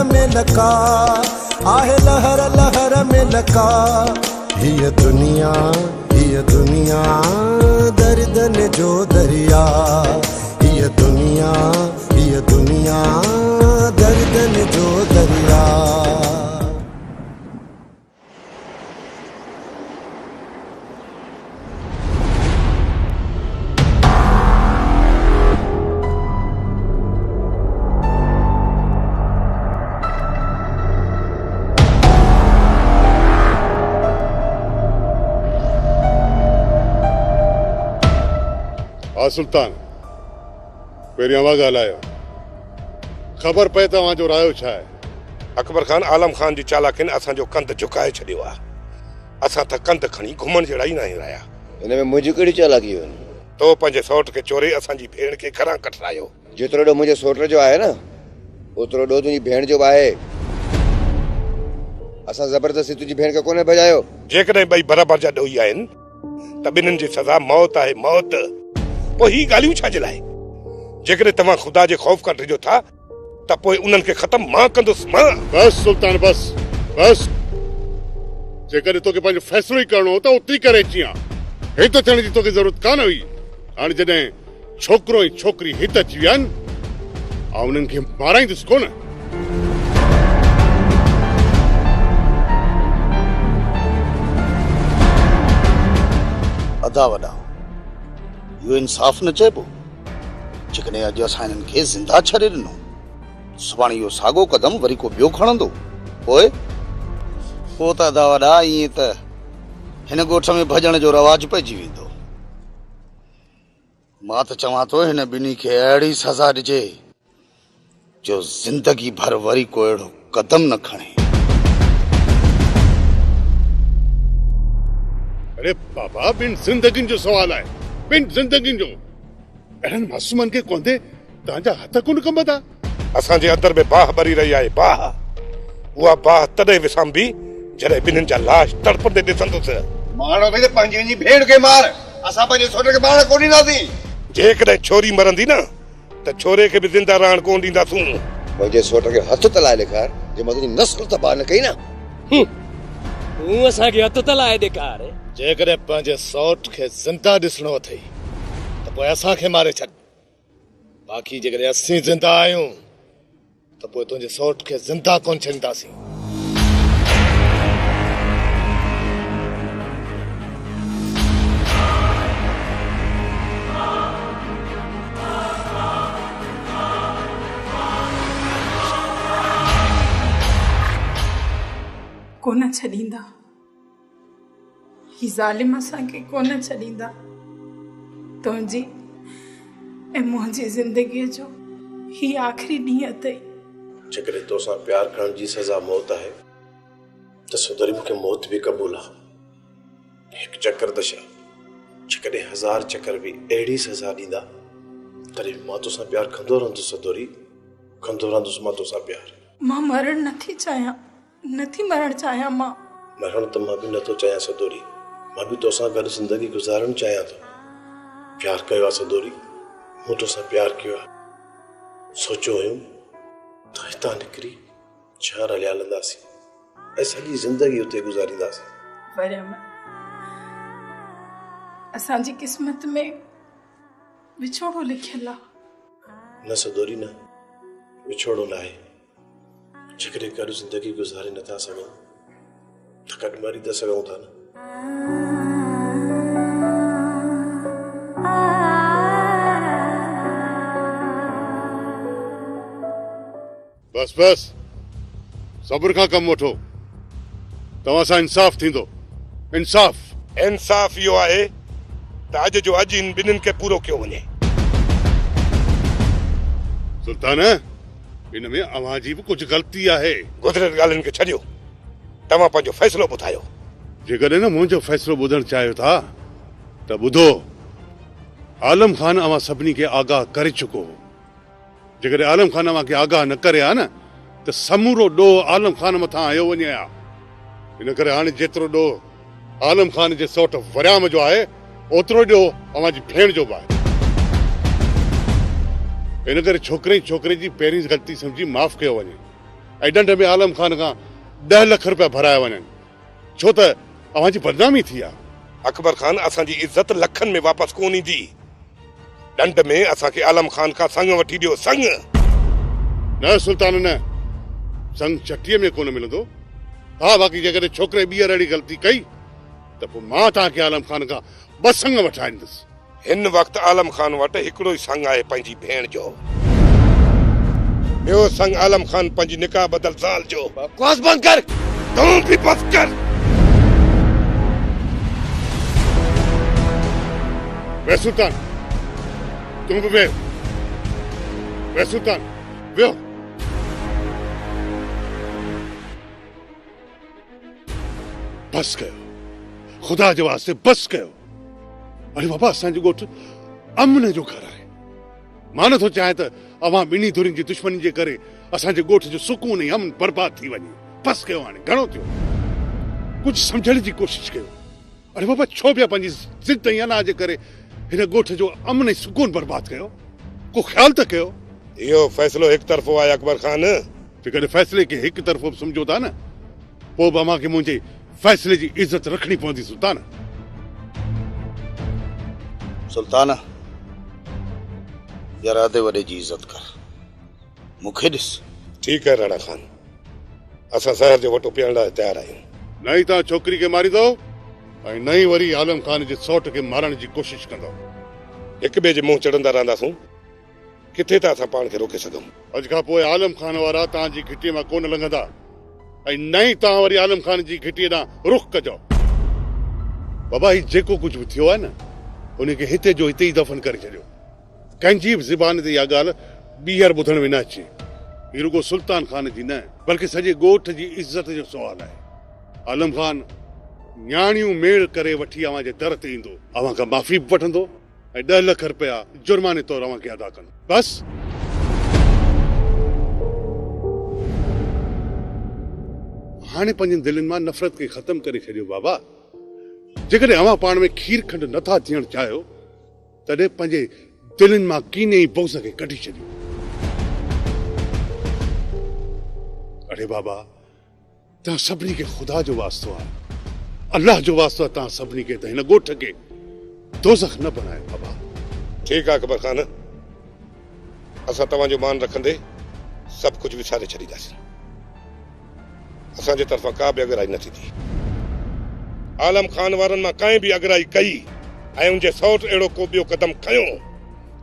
में लका, आहे लहर लहर में लका। ये दुनिया दर्द ने जो दरिया, ये दुनिया दर्द ने जो दरिया। सुल्तान पहिरीं अवा ॻाल्हायो, ख़बर पए तव्हांजो रायो छा आहे? अकबर खान आलम खान जी चालाकिन असांजो कंध झुकाए छॾियो आहे। असां त कंध खणी घुमण जहिड़ा ई न आहियूं रहिया। हिन में मुंहिंजी कहिड़ी चालाकी हुई? तो पंहिंजे सौट खे चोरे असांजी भेण खे घरां कटरायो। जेतिरो ॾोह मुंहिंजे सौट जो आहे न, ओतिरो ॾोह तुंहिंजी भेण जो बि आहे। असां ज़बरदस्ती तुंहिंजी भेण खे कोन्हे भॼायो। जेकॾहिं ॿई बराबरि जा ॾोही आहिनि त ॿिन्हिनि जी सज़ा मौत आहे, मौत। पोइ ही ॻाल्हियूं छा जे लाइ? जेकॾहिं तव्हां ख़ुदा जे ख़ौफ़ खां डिॼो था त पोइ उन्हनि खे ख़तमु मां कंदुसि, मां। बस सुल्तान बस। जेकॾहिं तोखे पंहिंजो फ़ैसिलो ई करणो हो त उते ई करे अची हा। हित थियण जी तोखे ज़रूरत कान हुई। हाणे जॾहिं छोकिरो ऐं छोकिरी हित अची विया आहिनि, उन्हनि खे माराईंदुसि कोन। अदा वॾा, इहो इंसाफ़ न चइबो। जेकॾहिं अॼु असां हिननि खे ज़िंदा छॾे ॾिनो, सुभाणे इहो साॻियो क़दम वरी को ॿियो खणंदो। पोइ त अदा वॾा, ईअं त हिन ॻोठ में भॼण जो रवाज पइजी वेंदो। मां त चवां थो हिन ॿिन्ही खे अहिड़ी सज़ा ॾिजे जो ज़िंदगी भर वरी को अहिड़ो क़दम न खणे। अरे बाबा, ॿिनि ज़िंदगियुनि जो सवाल आहे, ॿिनि ज़िंदगियुनि जो। अहिड़नि मासूमनि खे कोंदे तव्हांजा हथ कोन कंबदा? असांजे अंदर में बाह भरी रही आहे, बाह। उहा बाह तॾहिं विसांबी जॾहिं ॿिन्हिनि जा लाश तड़पंदे ॾिसंदुसि। मारो भई पंहिंजी भेण खे मार, असां पंहिंजे सौट खे मारण कोन ॾींदासीं। जेकॾहिं छोरी मरंदी न त छोरे खे बि ज़िंदा रहण कोन ॾींदासूं। मुंहिंजे सौट खे हथ तलाए ॾेखार, जे मां तुंहिंजी नस्ल तबाह न कई न। तूं असांखे हथ तलाए ॾेखार। जेकॾहिं पंहिंजे सौट खे ज़िंदा ॾिसणो अथई त पोइ असांखे मारे छॾ। बाक़ी जेकॾहिं असीं ज़िंदा आहियूं त पोइ तुंहिंजे सौट खे ज़िंदा कोन छॾींदासीं। कोन छॾींदा, ही ज़ालिम असांखे कोन छॾींदा। तुंहिंजी ऐं मुंहिंजी ज़िंदगीअ जो ही आख़िरी ॾींहुं अथई। जेकॾहिं तोसां प्यार करण जी सज़ा मौत आहे त सुधरी मूंखे मौत बि क़बूल आहे। हिकु चकर त छा, जेकॾहिं 1000 चकर बि अहिड़ी सज़ा ॾींदा तॾहिं मां तोसां प्यार कंदो रहंदुसि। सदोरी, कंदो रहंदुसि मां तोसां प्यार। मां मरण नथी चाहियां, नथी मरण चाहियां। मां मरण त मां बि नथो चाहियां सदोरी। मां बि तोसां गॾु ज़िंदगी गुज़ारणु चाहियां थो। प्यार कयो आहे सदोरी, मूं तोसां प्यार कयो आहे। सोचियो हुयो त हितां निकिरी शहर हलिया हलंदासीं ऐं सॼी ज़िंदगी उते गुज़ारींदासीं। पर असांजी क़िस्मत में विछोड़ो लिखियल आहे। न सदोरी, न विछोड़ो न आहे। जेकॾहिं गॾु ज़िंदगी गुज़ारे नथा सघूं त गॾु मरी त सघूं था न। बस बस, सब्र खां कमु वठो। तव्हां सां इंसाफ़ थींदो। इंसाफ़ इहो आहे त अॼु जो अॼु इन ॿिन्हिनि खे पूरो कयो वञे। सुल्तान, इन में अव्हां जी बि कुझु ग़लती आहे। गुज़रियल ॻाल्हियुनि खे छॾियो, तव्हां पंहिंजो फ़ैसिलो ॿुधायो। जेकॾहिं न मुंहिंजो फ़ैसिलो ॿुधणु चाहियो था त ॿुधो। आलम खान अव्हां सभिनी खे आगाह करे चुको हो। जेकॾहिं आलम खान अव्हां खे आगाह न करे हा न त समूरो ॾोह आलम खान मथां आयो वञे हा। इन करे हाणे जेतिरो ॾोह आलम खान जे सौट वरियाम जो आहे, ओतिरो ॾोह अव्हां जी भेण जो बि आहे। इन करे छोकिरे जी पहिरीं ग़लती सम्झी माफ़ कयो वञे। ऐं ॾंड में आलम खान खां 10 लाख रुपया भराया वञनि, छो त अव्हांजी बदनामी थी आहे। अकबर खान असांजी इज्जत लखनि में वापसि कोन ईंदी। ॾंड में असांखे आलम खान खां संग वठी ॾियो, संग। न सुल्तान न, संग चटीअ में कोन मिलंदो। हा, बाक़ी जेकॾहिं छोकिरे ॿीहर अहिड़ी ग़लती कई त पोइ मां तव्हांखे आलम खान खां 2 संग वठाईंदुसि। हिन वक़्तु आलम खान वटि हिकिड़ो ई संग आहे, पंहिंजी भेण जो। ॿियो संग आलम खान पंहिंजी निकाह बदल ज़ाल जो। बकवास बंद कर। तूं बि बस कर। वे सुल्तान, तुम भी वेहो। वे सुल्तान, वेहो। बस कयो, ख़ुदा जे वास्ते बस कयो। अरे बाबा, असांजो ॻोठु अमन जो घर आहे। मां नथो चाहियां त अवां ॿिन्ही धुरियुनि जी दुश्मनी जे करे असांजे ॻोठ जो सुकून ऐं अमन बर्बाद थी वञे। बस कयो, हाणे घणो थियो, कुझु सम्झण जी कोशिशि कयो। अरे बाबा, छो पिया पंहिंजी ज़िद ऐं अना जे करे हिन ॻोठ जो अमन ऐं सुकून बर्बाद कयो? को ख़्याल त कयो। इहो फ़ैसिलो हिकु तरफ़ो आहे अकबर खान। जेकॾहिं फ़ैसिले खे हिकु तरफ़ो सम्झो था न, पोइ बि अव्हांखे मुंहिंजे फ़ैसिले जी इज़त रखणी पवंदी सुल्तान। सुल्तान, यारादे वॾे जी इज़त कर, मूंखे ॾिस। ठीकु आहे राणा खान, असां ज़हर जो वटो पीअण लाइ तयारु आहियूं। न ई तव्हां छोकिरी खे मारींदो ऐं न ई वरी आलम खान जे सौट खे मारण जी कोशिशि कंदो। हिक ॿिए जे मुंहुं चढ़ंदा रहंदासूं, किथे था असां पाण खे रोके सघूं? अॼु खां पोइ आलम खान वारा तव्हांजी घिटीअ मां कोन लंघंदा ऐं न ई तव्हां वरी आलम खान जी घिटीअ ॾांहुं रुख कजो। बाबा, ही जेको कुझु बि थियो आहे न, उनखे हिते जो हिते ई दफ़न करे छॾियो। कंहिंजी बि ज़बान ते इहा ॻाल्हि ॿीहर ॿुधण में न अचे। हीउ रुगो सुल्तान खान जी न, बल्कि सॼे ॻोठ जी इज़त जो सुवालु आहे। आलम खान न्याणियूं मेड़ करे वठी अव्हां जे दर ते ईंदो, अव्हां खां माफ़ी बि वठंदो ऐं 10 लाख रुपया जुर्माने तौरु अव्हां खे अदा कंदो। बस। हाणे पंहिंजनि दिलनि मां नफ़रत खे ख़तमु करे छॾियो बाबा। जेकॾहिं अव्हां पाण में खीर खंड नथा थियणु चाहियो, तॾहिं पंहिंजे दिलनि मां कीने ऐं बुग़्ज़ खे कढी छॾियो। अरे बाबा, तव्हां सभिनी खे ख़ुदा जो वास्तो आहे, अल्लाह जो वास्तो आहे। तव्हां सभिनी खे त हिन ॻोठ खे दोज़ख न बनायो बाबा। ठीकु आहे अकबर खान, असां तव्हांजो मान रखंदे सभु कुझु विसारे छॾींदासीं। असांजे तरफ़ां का बि अगराई न थींदी। आलम खान वारनि मां कंहिं बि अगराई कई ऐं उनजे सौट अहिड़ो को ॿियो क़दम खयो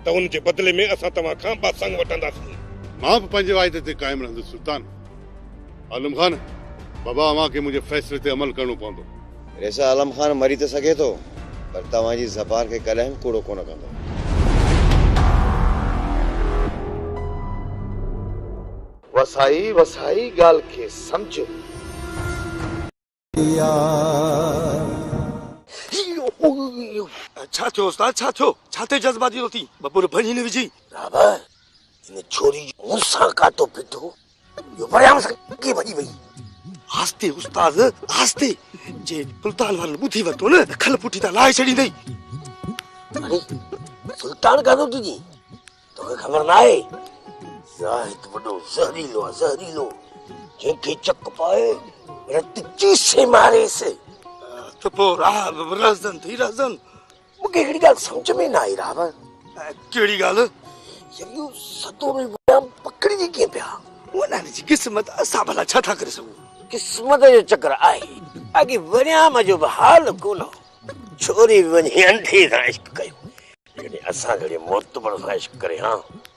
त उनजे बदिले में असां तव्हां खां 2 संग वठंदासीं। मां बि पंहिंजे वाइदे ते क़ाइमु रहंदुसि सुल्तान। आलम खान, बाबा, अव्हां खे मुंहिंजे फ़ैसिले ते अमल करणो पवंदो। रेसा आलम खान मरी त सघे थो, पर तव्हांजी ज़बान खे कॾहिं बि कूड़ो कोन कंदो। वसाई वसाई ॻाल्हि खे सम्झ। छा थियो उस्ताद, छा थियो? छा ते जज़्बाती थी? बबूर भॼी न विझी। राबर, इन छोरी जो मूंसां कातो पिटो, यो परियां सां के भॼी वई। आस्ते उस्ताद, आस्ते। जे सुल्तान वारनि ॿुधी वरितो न, खल पुठी त लाहे छॾींदई। अरे, सुल्तान कातो तुंहिंजी तोखे ख़बर न आहे? ज़ाहिद वॾो ज़हरीलो आहे, ज़हरीलो। जंहिंखे चक पाए रत चीसे मारेसि। त पोइ रहज़न थी रहज़न। मूंखे हिकिड़ी ॻाल्हि सम्झ में न आई राबर। कहिड़ी ॻाल्हि? इहो सतो में पकड़िजी कीअं पिया? वॾनि जी क़िस्मत, असां भला छा था करे सघूं? क़िस्मत जो चक्कर आहे। अॻे वरियाम जो बि हाल कोन। छोरी बि वञी अंधे सां इश्क कयो, जॾहिं असां घणे मोतबर सां इश्क करे। हा,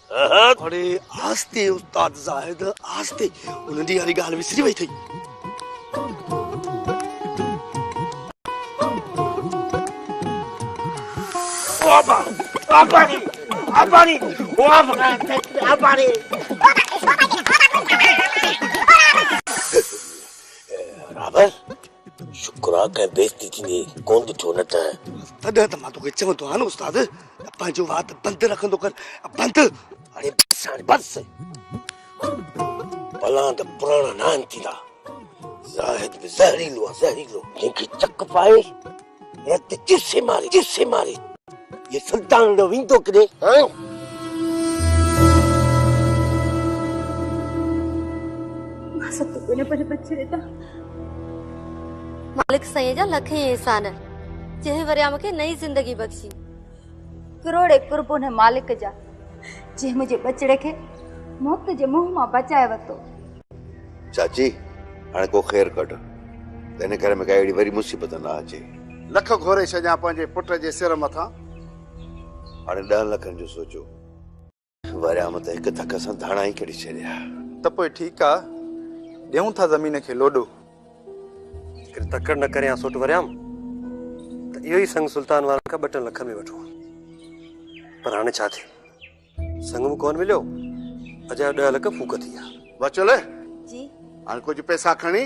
अरे आस्ते उस्ताद ज़ाहिद, आस्ते। उन ॾींहुं वारी ॻाल्हि विसरी वई थई। राबर, शुक्र आहे कंहिं बेइज़ती थींदी कोन ॾिठो, न त तॾहिं त मां तोखे चवंदो आहियां न उस्ताद, पंहिंजो वात बंदि रखंदो कर, बंदि। अरे बस भला त पुराणा नान थींदा। ज़ाहिद बि ज़हरीलो आहे, ज़हरीलो। जंहिंखे चक पाए रत चुसे मारे। ये सुल्तान ॾो वेंदो किथे? सत कोने पर बचे था मालिक साईं जा लखे एहसान जंहिं वरिया मूंखे नई ज़िंदगी बख़्शी। करोड़े कुर्बन मालिक जा जे मुझे बचड़े के मौत जे मुंह मां बचाए वतो। चाची हाणे को ख़ैर कढ तने करे में काई वरी मुसीबत ना अचे। लख घोरे छॾियां पंहिंजे पुट जे सिर मथां। हाणे 10 लखनि जो सोचो वरिया मत हिकु धक सां धाणा ई कढी छॾिया त पोइ ठीकु आहे ॾियूं था ज़मीन खे लोॾो। तकड़ न करे सोट वरियाम त इहो ई संग सुल्तान वारनि खां 2 लख में वठो। पर हाणे छा थिए संग में कोन मिलियो अॼु 10 लख फूक थी विया। बचोले जी हाणे कुझु पैसा खणी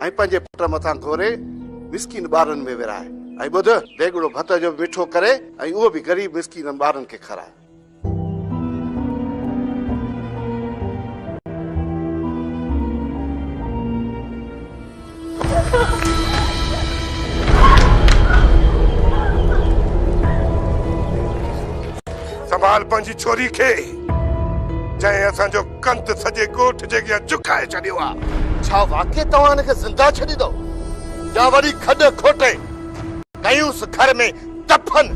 ऐं पंहिंजे पुट मथां घोरे मिसकिन ॿारनि में विराए ऐं ॿुध देगड़ो भत जो मिठो करे ऐं उहो बि ग़रीब मिसकिन ॿारनि खे खाराए। संभाल पंहिंजी छोरी खे जंहिं असांजो कंत सॼे ॻोठ जे अॻियां झुकाए छॾियो आहे। छा वाकई तव्हां हिनखे ज़िंदा छॾींदो या वरी खॾ खोटे कयूंसि घर में दफ़न?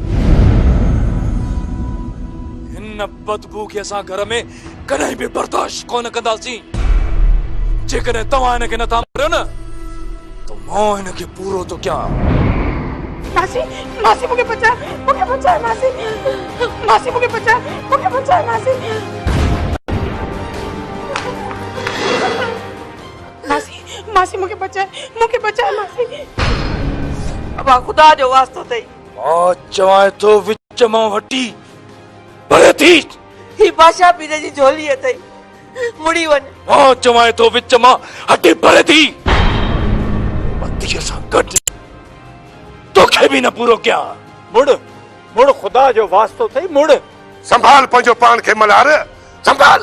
हिन बदबू खे असां घर में कॾहिं बि बर्दाश्त कोन कंदासीं। जेकॾहिं तव्हां हिनखे नथा मारियो न त मां हिनखे पूरो थो कयां। मासी मासी मुझे बचा मासी मासी मुझे बचा मासी मासी मासी मुझे बचा मासी। अब खुदा जो वास्तो थई मां चवां थो विच मां हटी भले थी ही बादशाह पीरे जी झोली थई मुड़ी वन। मां चवां थो विच मां हटी भले थी पतीअ सां गॾु तोखे भी न पूरो क्या। मुड़ मुड़ खुदा जो वास्तो थई मुड़। संभाल पंहिंजो पान खे मल्हार संभाल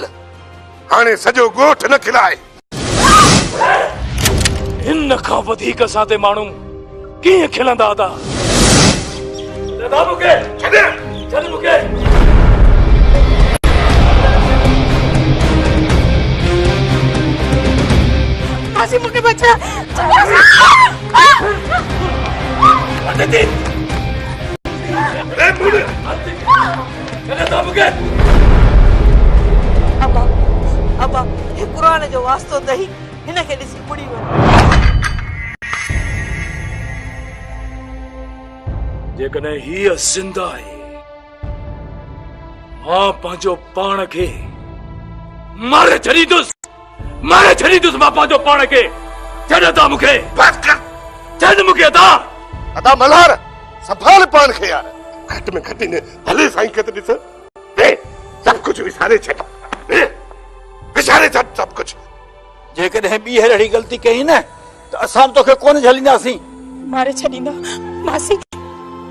हाणे सॼो ॻोठ न खिलाए। हिन खां वधीक असां ते माण्हू कीअं खिलंदा था। मूंखे छॾ मूंखे मासी मुझे बचा अबा अबा हे कुरान जो वास्तो थई हिन खे ॾिसी मुड़ी वन। जेकॾहिं हीअ ज़िंदा आहे मां पंहिंजो पाण खे मारे छॾींदुसि मां पंहिंजो पाण खे। छॾ था मूंखे छॾ मूंखे अदा मल्हार संभाल पान खे यार। घट में घटि न भले साईं खे त ॾिस सब कुछ विसारे छॾ सब कुछ। जेकॾहिं ॿी अहिड़ी ग़लती कई न त असां तोखे कोन झलींदासीं। मारे छॾींदा मासी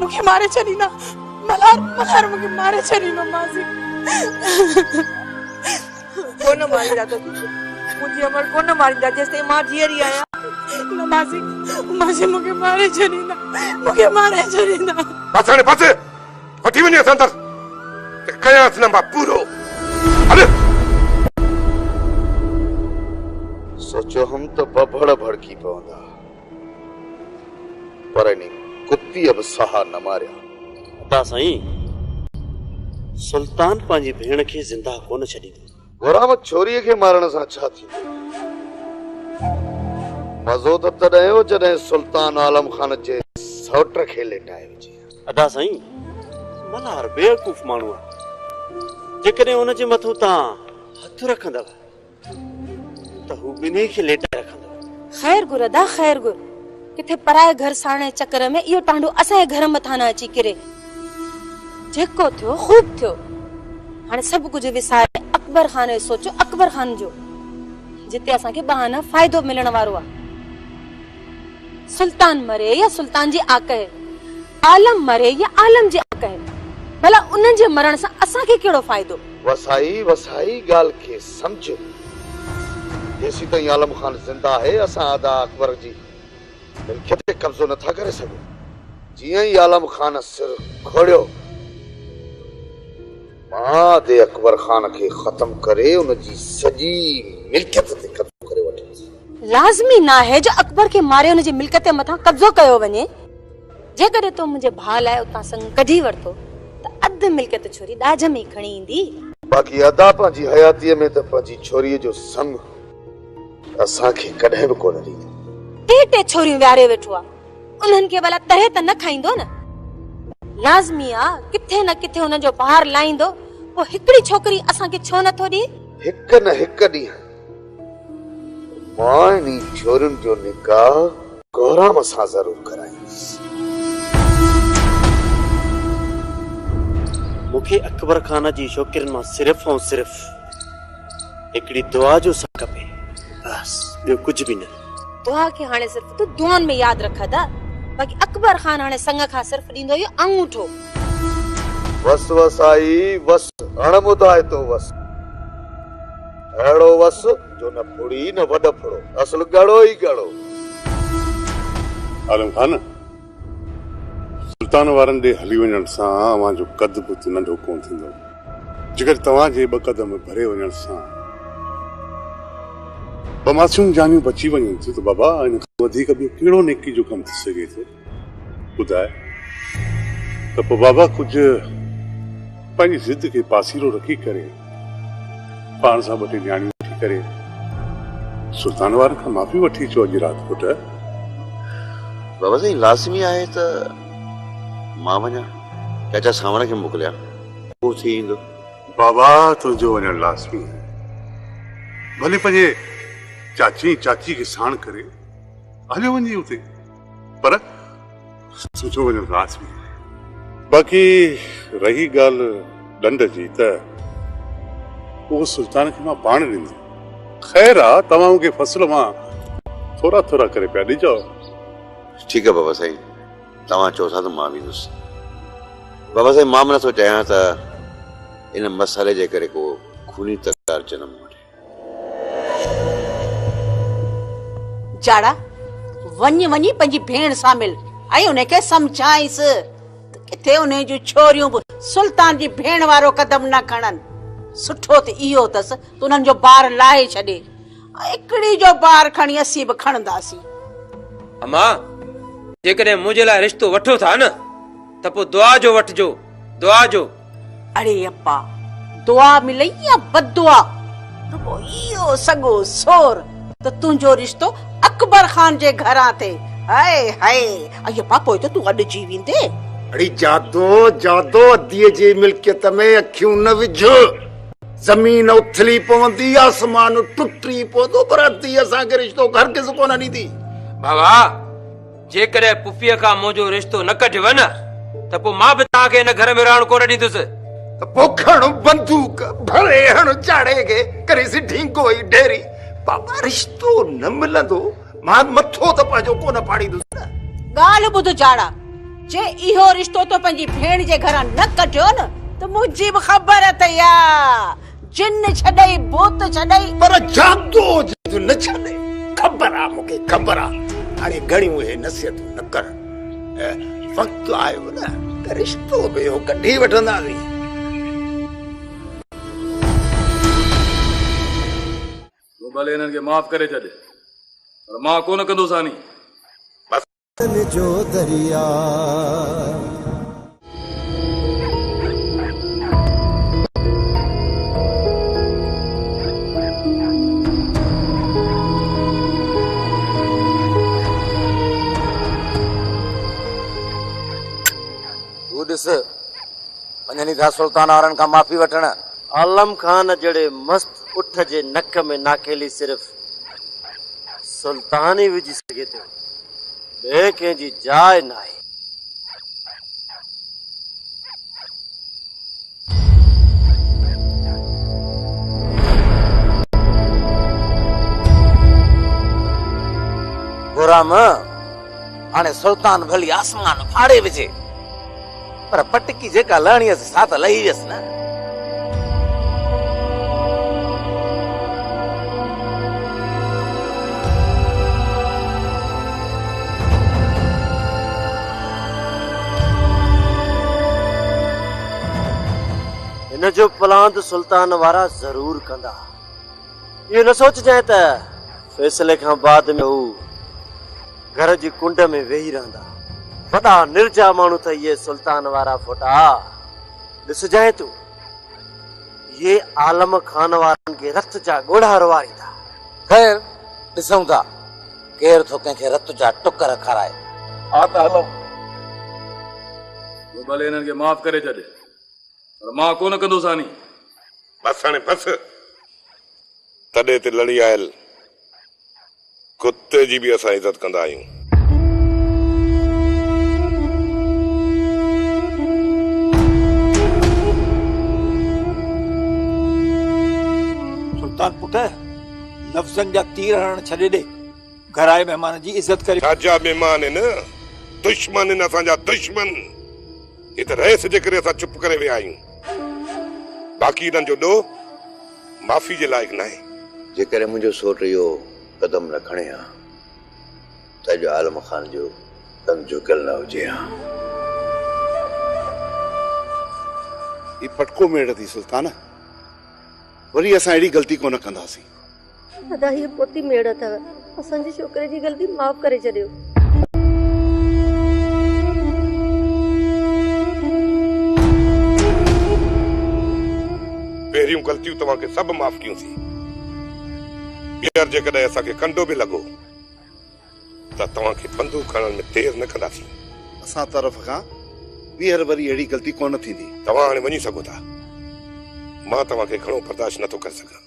मुझे मारे छॾींदा मल्हार मुझे मारे छॾींदा मासी। कोन मारींदा तो मुझे अमर कोन मारींदा जेसिताईं मां जीअरी आहियां। न मासी मुझे मारे छॾींदा बस हाणे बस वठी वञे असां अंदर कयांसि न मां पूरो। हल सोचो हम तो बबड़ भड़की पवंदा पर इन कुत्तीअ बि साह न मारिया। अदा साईं सुल्तान पंहिंजी भेण खे ज़िंदा कोन छॾींदो। गुराम छोरीअ खे मारण सां छा थी मज़ो त तॾहिं हो जॾहिं सुल्तान आलम खान जे सौट खे लेटाए विझे। अदा साईं मल्हार बेवकूफ़ माण्हू आहे। जेकॾहिं हुनजे मथां तव्हां हथ रखंदव त हू ॿिन्ही खे लेटाए रखंदव। खैर गुर अदा खैर गुर किथे पराए घर साणे चक्कर में इहो टांडो असांजे घर मथां न अची किरे। जेको थियो खूब थियो हाणे सभु कुझु विसारे अकबर खान जो सोचो अकबर खान जो जिते असांखे बहाना फ़ाइदो मिलण वारो आहे। सुल्तान मरे या सुल्तान जी आकहे आलम मरे या आलम जी आकहे भला उन्हनि जे मरण सां असांखे कहिड़ो फ़ाइदो। वसाई ॻाल्हि खे सम्झ। जेसी ताईं आलम खान जिंदा आहे असां आदा अकबर जी मिल्कियत ते कब्ज़ो नथा करे सघूं। जीअं ई आलम खान सिर खोड़ियो मां दे अकबर खान खे ख़त्म करे उन जी सॼी मिल्कियत ते कब्ज़ो करे वठंदुसि। लाज़मी ना है जो अकबर के मारे हुनजे मिल्कत जे मथां कब्ज़ो कयो वञे। जेकॾहिं तो मुंहिंजे भाउ लाइ उतां संग कढी वरितो त अधु मिल्कत छोरी ॾाज में खणी ईंदी। बाक़ी अदा पंहिंजी हयातीअ में त पंहिंजी छोरीअ जो संग असांखे कॾहिं बि कोन ॾींदो। टे छोरियूं वियारे वेठो आहे, उन्हनि खे भला तरे त न खाईंदो न। लाज़मी आहे किथे न किथे हुन जो बाहर लाईंदो। पोइ हिकिड़ी छोकिरी असांखे छो नथो ॾिए? हिक न हिक ॾींहुं मां इन छोरियुनि जो निकाह गौराम सां ज़रूर कराईंदुसि। मूंखे अकबर खान जी छोकिरनि मां सिर्फ़ ऐं सिर्फ़ हिकिड़ी दुआ जो साथ खपे, बस ॿियो कुझु बि न। दुआ खे हाणे सिर्फ़ तूं दुआनि में यादि रखंदा। बाक़ी अकबर खान हाणे संग खां सिर्फ़ ॾींदो इहो अंगूठो। वस वस आई वस अणमुदाए तो वस, अहिड़ो वस जो न फुड़ी न वॾ फुड़ो, असुल ॻड़ो ई ॻड़ो। आलम खान, सुल्तान वारनि ॾे हली वञण सां अवां जो कद बुत नंढो कोन थींदो। जेकर तव्हांजे ॿ कदम भरे वञण सां ॿ मासूम जानियूं बची वञनि थियूं त बाबा इन खां वधीक ॿियो कहिड़ो नेकी जो कमु थी सघे थो? ॿुधाए त पोइ बाबा कुझु पंहिंजी ज़िद खे पासीरो रखी करे पाण सां ॿ टे न्याणियूं वठी करे सुल्तान वारनि खां माफ़ी वठी अचो अॼु राति पुट। बाबा साईं लाज़मी आहे त मां वञा, चाचा सावण खे मोकिलिया, पोइ थी ईंदो। बाबा तुंहिंजो वञणु लाज़मी आहे, भले पंहिंजे चाची चाची खे साण करे हलियो वञे उते, पर तुंहिंजो वञणु लाज़मी आहे। बाक़ी रही ॻाल्हि ॾंड जी त उहो सुल्तान खे मां पाण ॾींदुमि। ख़ैर आहे तव्हां मूंखे फसल मां थोरा थोरा करे पिया ॾिजो। ठीकु आहे बाबा साईं, तव्हां चओ था त मां वेंदुसि। बाबा साईं मां नथो चाहियां त इन मसाले जे करे को खूनी तकरार जनम वठे। जाड़ा वञी वञी पंहिंजी भेण सां मिल ऐं उनखे सम्झाइसि त किथे उन जूं छोरियूं बि सुल्तान जी भेण वारो कदम न खणनि। सुठो त इहो अथसि त उन्हनि जो ॿार लाहे छॾे, हिकिड़ी जो ॿार खणी असीं बि खणंदासीं। अम्मा जेकॾहिं मुंहिंजे लाइ रिश्तो वठो था न त पोइ दुआ जो वठिजो, दुआ जो। अरे अप्पा, दुआ मिले या बददुआ, रुगो इहो सॻो सोर त तुंहिंजो रिश्तो अकबर खान जे घरां ते। हाय हाय, अయ్య पापो त तूं अॾु जी वेंदे। अड़ी जादो जादो अदीअ जी मिल्कियत में अखियूं न विझ, ज़मीन उथली पवंदी, आसमान टुटी पवंदो, पर अदी असांखे रिश्तो घर किस कोन ॾींदी। बाबा जेकॾहिं पुफीअ खां मुंहिंजो रिश्तो न कढियव न त पोइ मां बि तव्हांखे हिन घर में रहण कोन ॾींदुसि। पोइ खण बंदूक भरे हण चाड़े खे करीसि ढींगो ई ढेरी। बाबा रिश्तो न मिलंदो मां मथो त पंहिंजो कोन पाड़ींदुसि न। ॻाल्हि ॿुध जाड़ा, जे इहो रिश्तो तो पंहिंजी भेण जे घरां न कढियो न त मुंहिंजी बि ख़बर अथई या जिन छॾई भूत छॾई, पर जादो न छॾे। ख़बर आहे मूंखे, ख़बर आहे। हाणे घणियूं हे नसीहतूं न कर, वक़्तु आयो न त रिश्तो बि इहो कढी वठंदासीं। तूं भले हिननि खे माफ़ करे छॾ, पर मां कोन कंदुसि हानी। जो दरिया तूं ॾिस वञनी था सुल्तान वारनि खां माफ़ी वठण। आलम खान जड़े मस्त उठ जे नक में नाकेली सिर्फ सुल्तान ही विझी सके थो, ॿिए कंहिंजी जाइ न आहे। गुराम हाणे सुल्तान भली आसमान फाड़े विझे, पर पटकी जेका लहणी हुअसि सा त लही वियसि न। इन जो प्लान सुल्तान वारा जरूर कंदा। इहो न सोचजांइ त फैसले खां बाद में हू घर जी कुंड में वेही रहंदा। वॾा निर्जा माण्हू त इहे सुल्तान वारा फोटा ॾिस जाए तूं, ये आलम खान वारनि खे रत जा ॻोढ़ा रवारींदा। ख़ैर ॾिसूं था केरु थो कंहिंखे रत जा टुकर खाराए। हा त हलो, तूं भले हिननि खे माफ़ करे छॾ, पर मां कोन कंदो सानी। बस हाणे बस, तॾहिं ते लड़ी आयल कुत्ते जी बि असां इज़त कंदा आहियूं। सुल्तान पुट, लफ़्ज़नि जा तीर हणण छॾे ॾे, घर आए महिमान जी इज़त करे। छाजा महिमान आहिनि, दुश्मन आहिनि असांजा दुश्मन। हे त रहिस जे करे असां चुप करे विया आहियूं। बाक़ी हिननि जो ॾोह माफ़ी जे लाइक़ न आहे। जेकर मुंहिंजो सोट इहो कदम न खणे हा त अॼु आलम खान जो कदम झुकियल न हुजे हा। ही पटको मेड़ थी सुल्तान, वरी असां अहिड़ी ग़लती कोन कंदासीं। दादा ही पोती मेड़ अथव, असांजे छोकिरे जी ग़लती माफ़ करे छॾियो। पहिरियूं ग़लतियूं तव्हांखे सभु माफ़ कयूंसीं। ॿीहर जेकॾहिं असांखे कंडो बि लॻो त तव्हांखे बंदूक खणण में देर न कंदासीं। असां तरफ़ खां ॿीहर वरी अहिड़ी ग़लती कोन थींदी। तव्हां हाणे वञी सघो था, मां तव्हांखे घणो बर्दाश्त नथो करे सघां।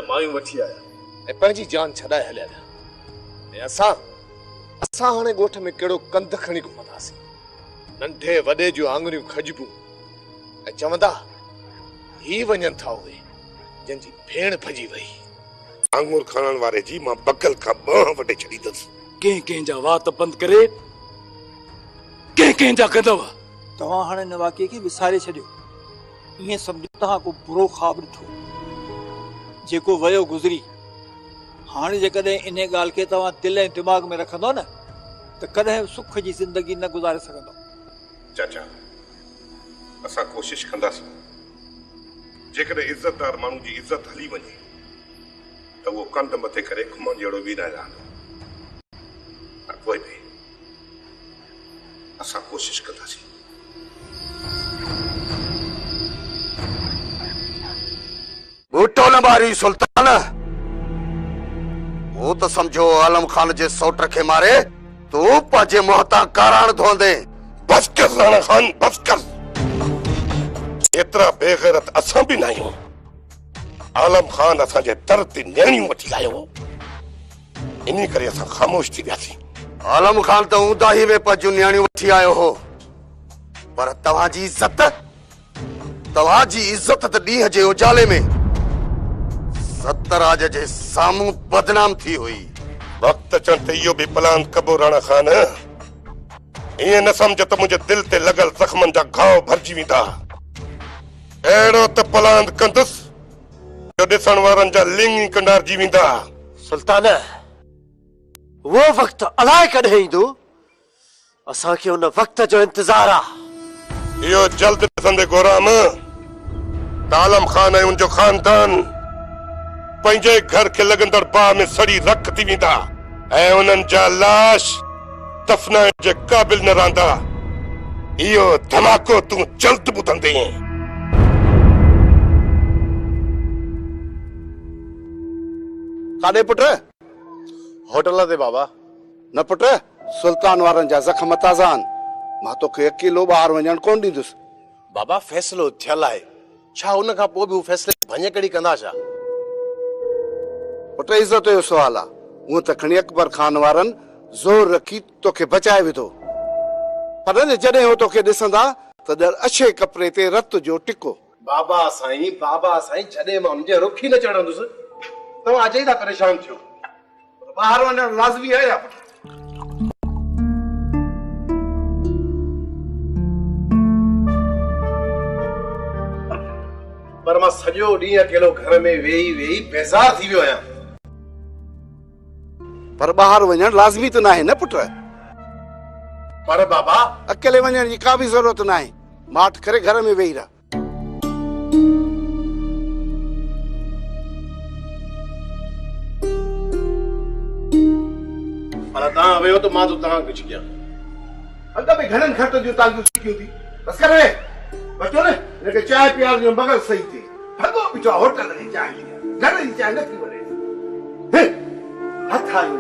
मायूं वठी आया ऐं पंहिंजी जान छॾाए हलिया विया। ऐं असां हाणे ॻोठ में कहिड़ो कंध खणी घुमंदासीं। नंढे वॾे जूं आङुरियूं खजबूं ऐं चवंदा ही वञनि था उहे जंहिंजी भेण भॼी वई। आङुर खणण वारे जी मां बगल खां बांह वटे छॾींदुसि। कंहिं कंहिं जा वात बंदि करे कंहिं कंहिं जा कंदव। तव्हां हाणे हिन वाक़िए खे विसारे छॾियो। ईअं सम्झो तव्हां को बुरो ख़्वाब ॾिठो जेको वयो गुज़री। हाणे जेकॾहिं इन ॻाल्हि खे तव्हां दिलि ऐं दिमाग़ में रखंदो न त कॾहिं सुख जी ज़िंदगी न गुज़ारे सघंदो। चाचा, असां कोशिश कंदासीं। जेकॾहिं इज़तदार माण्हू जी इज़त हली वञे त उहो कंध मथे करे घुमण जहिड़ो बि न रहंदो। पोइ बि असां कोशिश कंदासीं। बूटो न मारी सुल्तान, वो तो समझो आलम खान जे सौट के मारे तू पंहिंजे मोहता काराण धोंदे। बस कर राणा खान, बस कर। एतिरा बेगैरत असां बि न आहियूं। आलम खान असांजे दर ते नियाणियूं वठी आयो, इन करे असां ख़ामोश थी वियासीं। आलम खान तो ऊंदाही में पंहिंजूं नियाणियूं वठी आयो हो, पर तव्हांजी इज़त त ॾींहं जे उजाले में सतराज जे साम्हूं बदनाम थी हुई। वक्त अचण ते इहो बि प्लान कबो राणा खान। ईअं न सम्झ त मुंहिंजे दिल ते लॻल ज़ख़्मनि जा घाव भरिजी वेंदा। अहिड़ो त प्लान कंदुसि जो ॾिसण वारनि जा लिंग ई कंडारजी वेंदा। सुल्तान, वो वक्त अलाए कॾहिं ईंदो, असांखे उन वक्त जो इंतज़ार आहे। इहो जल्द ॾिसंदे गोराम त आलम खान ऐं उनजो खानदान पंहिंजे घर के लॻंदड़ बाह में सड़ी रख थी वेंदा ऐं उन्हनि जा लाश दफ़नाइण जे क़ाबिल न रहंदा। इहो धमाको तूं जल्द ॿुधंदे। काॾे पुट? होटल ते बाबा। न पुट, सुल्तान वारनि जा ज़ख़्म ताज़ा आहिनि। मां तोखे अकेलो ॿाहिरि वञण कोन ॾींदुसि। बाबा फ़ैसिलो थियल आहे, छा उन खां पोइ बि हू फ़ैसिले भञ कड़ी कंदा छा? पुट, इज़त जो सुवाल आहे। हूअं त खणी अकबर खान वारनि ज़ोर रखी तोखे बचाए विधो, पर जॾहिं हो तोखे ॾिसंदा त ॼण अछे कपिड़े ते रत जो टिको। बाबा साईं, जॾहिं मां हुनजे रुख ई न चढ़ंदुसि तव्हां अॼु ई था परेशान थियो। ॿाहिरि वञणु लाज़मी आहे या? मां सॼो ॾींहुं अकेलो घर में वेही वेही बेज़ार थी वियो आहियां। पर ॿाहिरि वञणु लाज़मी त नाहे न पुट। पर बाबा अकेले वञण जी का बि ज़रूरत नाहे। माठ करे घर में वेही रह। पर तव्हां वियो त मां तो तव्हां कुझु कयां। अंत में घणनि खट जूं तालियूं सिखियूं थी। बस कर वे बचो ने हिनखे चांहि पीआर जो मगज़ सही थिए। भॻो पिछो होटल जी चांहि घर जी चांहि न थी वञे। हथ आयूं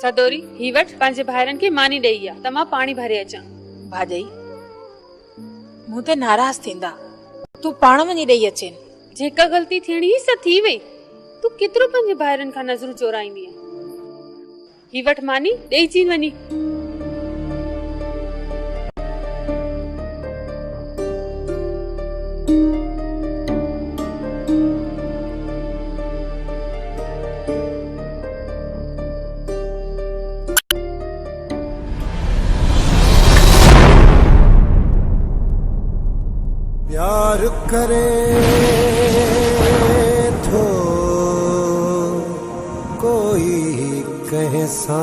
सदोरी ही वट पंहिंजे भाइरनि खे मानी ॾेई आ त मां पाणी भरे अचां। भाॼई मूं ते नाराज़ थींदा, तूं पाण वञी ॾेई अचे। जेका ग़लती थियणी ही स थी वई। तूं केतिरो पंहिंजे भाइरनि खां नज़रूं चोराईंदी आहे। ही वट मानी ॾेई अची वञी। प्यार करे तो कोई कहे सा